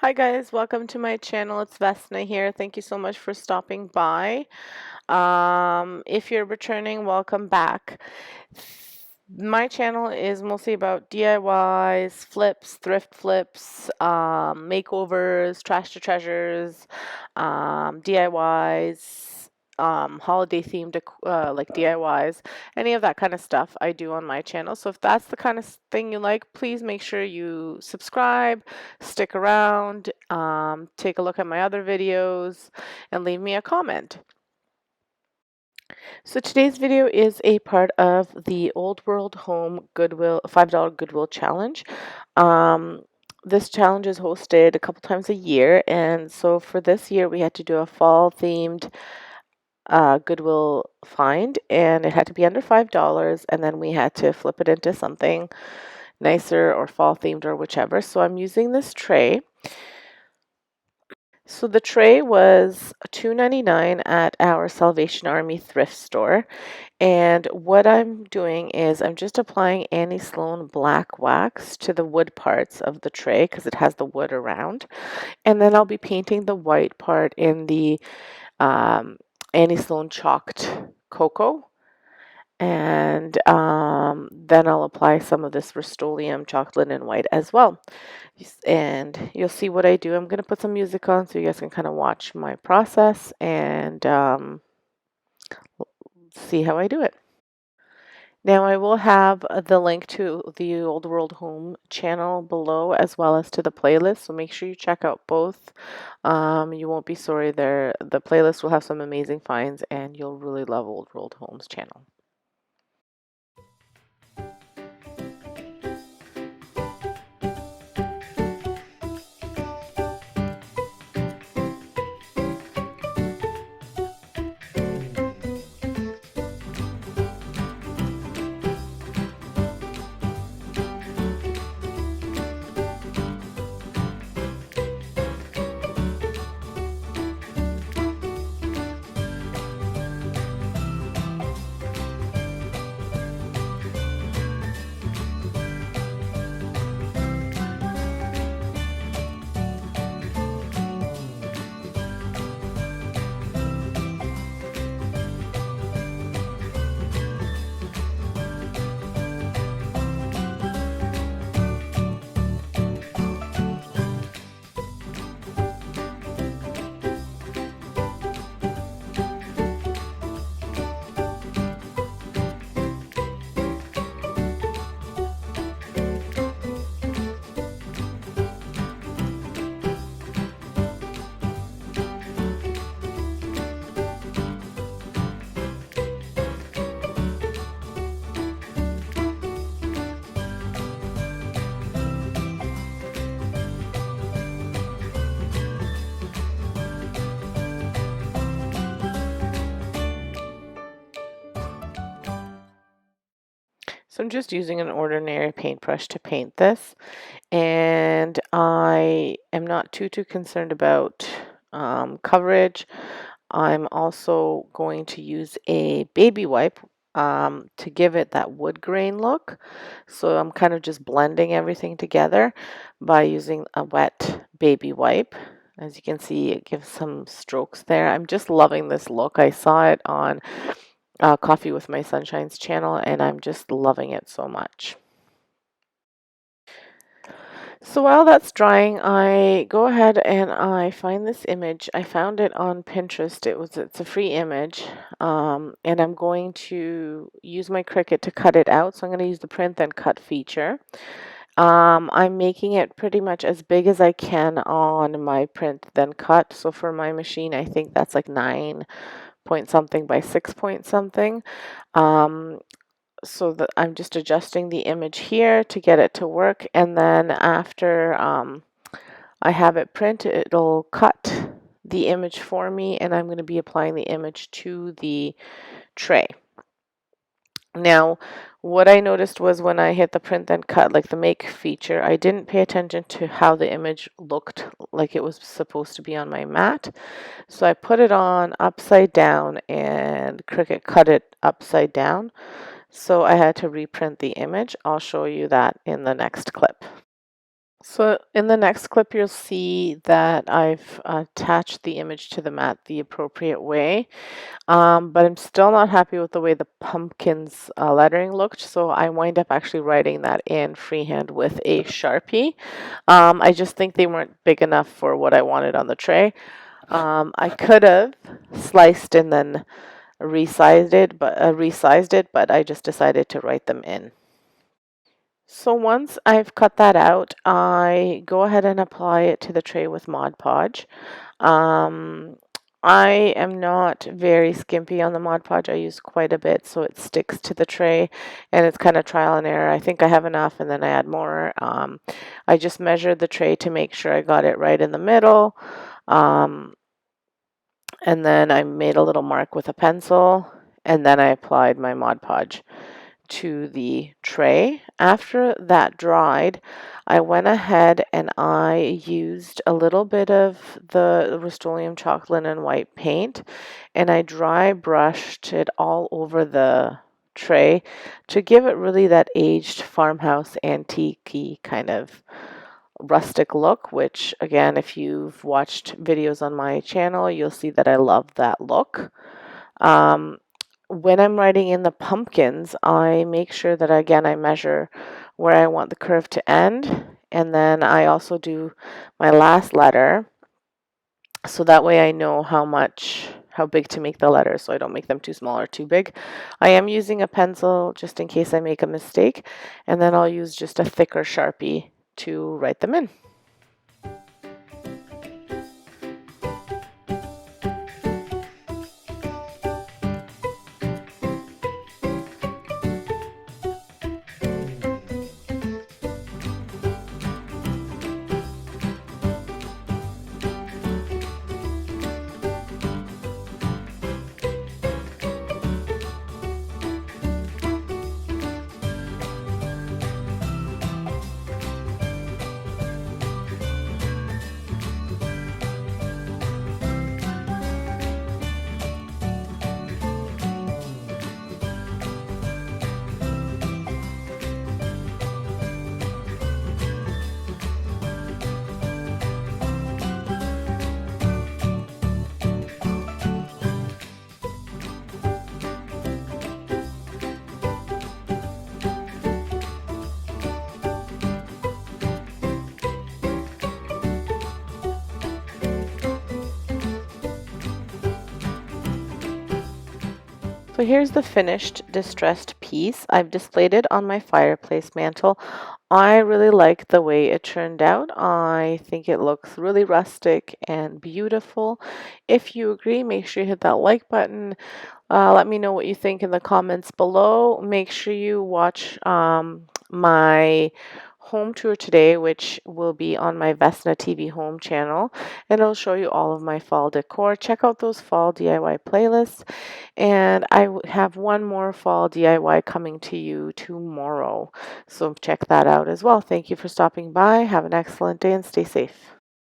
Hi guys, welcome to my channel. It's Vesna here. Thank you so much for stopping by. If you're returning, welcome back. My channel is mostly about DIYs, flips, thrift flips, makeovers, trash to treasures, DIYs, holiday themed like DIYs, any of that kind of stuff I do on my channel. So if that's the kind of thing you like, please make sure you subscribe, stick around, take a look at my other videos, and leave me a comment. So today's video is a part of the Old World Home Goodwill $5 Goodwill challenge. Um, this challenge is hosted a couple times a year, and so for this year we had to do a fall themed Goodwill find, and it had to be under $5, and then we had to flip it into something nicer or fall themed or whichever. So I'm using this tray. So the tray was $2.99 at our Salvation Army thrift store. And what I'm doing is I'm just applying Annie Sloan black wax to the wood parts of the tray because it has the wood around. And then I'll be painting the white part in the Annie Sloan chalked cocoa. And then I'll apply some of this Rust-Oleum chocolate and white as well. And you'll see what I do. I'm going to put some music on so you guys can kind of watch my process and see how I do it. Now I will have the link to the Old World Home channel below as well as to the playlist, so make sure you check out both. You won't be sorry there. The playlist will have some amazing finds and you'll really love Old World Home's channel. So I'm just using an ordinary paintbrush to paint this, and I am not too concerned about coverage. I'm also going to use a baby wipe to give it that wood grain look. So I'm kind of just blending everything together by using a wet baby wipe. As you can see, it gives some strokes there. I'm just loving this look. I saw it on Coffee with My Sunshine's channel, and I'm just loving it so much. So while that's drying, I go ahead and I find this image. I found it on Pinterest. It's a free image, and I'm going to use my Cricut to cut it out. So I'm going to use the print and cut feature. I'm making it pretty much as big as I can on my print then cut. So for my machine, I think that's like 9 point something by 6 point something. So that I'm just adjusting the image here to get it to work, and then after I have it print, it'll cut the image for me, and I'm going to be applying the image to the tray. Now, what I noticed was when I hit the print then cut, like the make feature, I didn't pay attention to how the image looked like it was supposed to be on my mat. So I put it on upside down and Cricut cut it upside down. So I had to reprint the image. I'll show you that in the next clip. So in the next clip, you'll see that I've attached the image to the mat the appropriate way, but I'm still not happy with the way the pumpkin's lettering looked, so I wind up actually writing that in freehand with a Sharpie. I just think they weren't big enough for what I wanted on the tray. I could have sliced and then resized it, but I just decided to write them in. So once I've cut that out, I go ahead and apply it to the tray with Mod Podge. Um, I am not very skimpy on the Mod Podge. I use quite a bit so it sticks to the tray, and it's kind of trial and error. I think I have enough and then I add more. I just measured the tray to make sure I got it right in the middle. And then I made a little mark with a pencil, and then I applied my Mod Podge to the tray. After that dried, I went ahead and I used a little bit of the Rust-Oleum chalk linen white paint, and I dry brushed it all over the tray to give it really that aged farmhouse antique kind of rustic look, which again, if you've watched videos on my channel, you'll see that I love that look. Um, when I'm writing in the pumpkins, I make sure that again I measure where I want the curve to end, and then I also do my last letter so that way I know how big to make the letters so I don't make them too small or too big. I am using a pencil just in case I make a mistake, and then I'll use just a thicker Sharpie to write them in. So here's the finished distressed piece. I've displayed it on my fireplace mantle. I really like the way it turned out. I think it looks really rustic and beautiful. If you agree, make sure you hit that like button. Let me know what you think in the comments below. Make sure you watch my home tour today, which will be on my Vesna TV home channel, and it'll show you all of my fall decor. Check out those fall DIY playlists, and I have one more fall DIY coming to you tomorrow, so check that out as well. Thank you for stopping by. Have an excellent day and stay safe.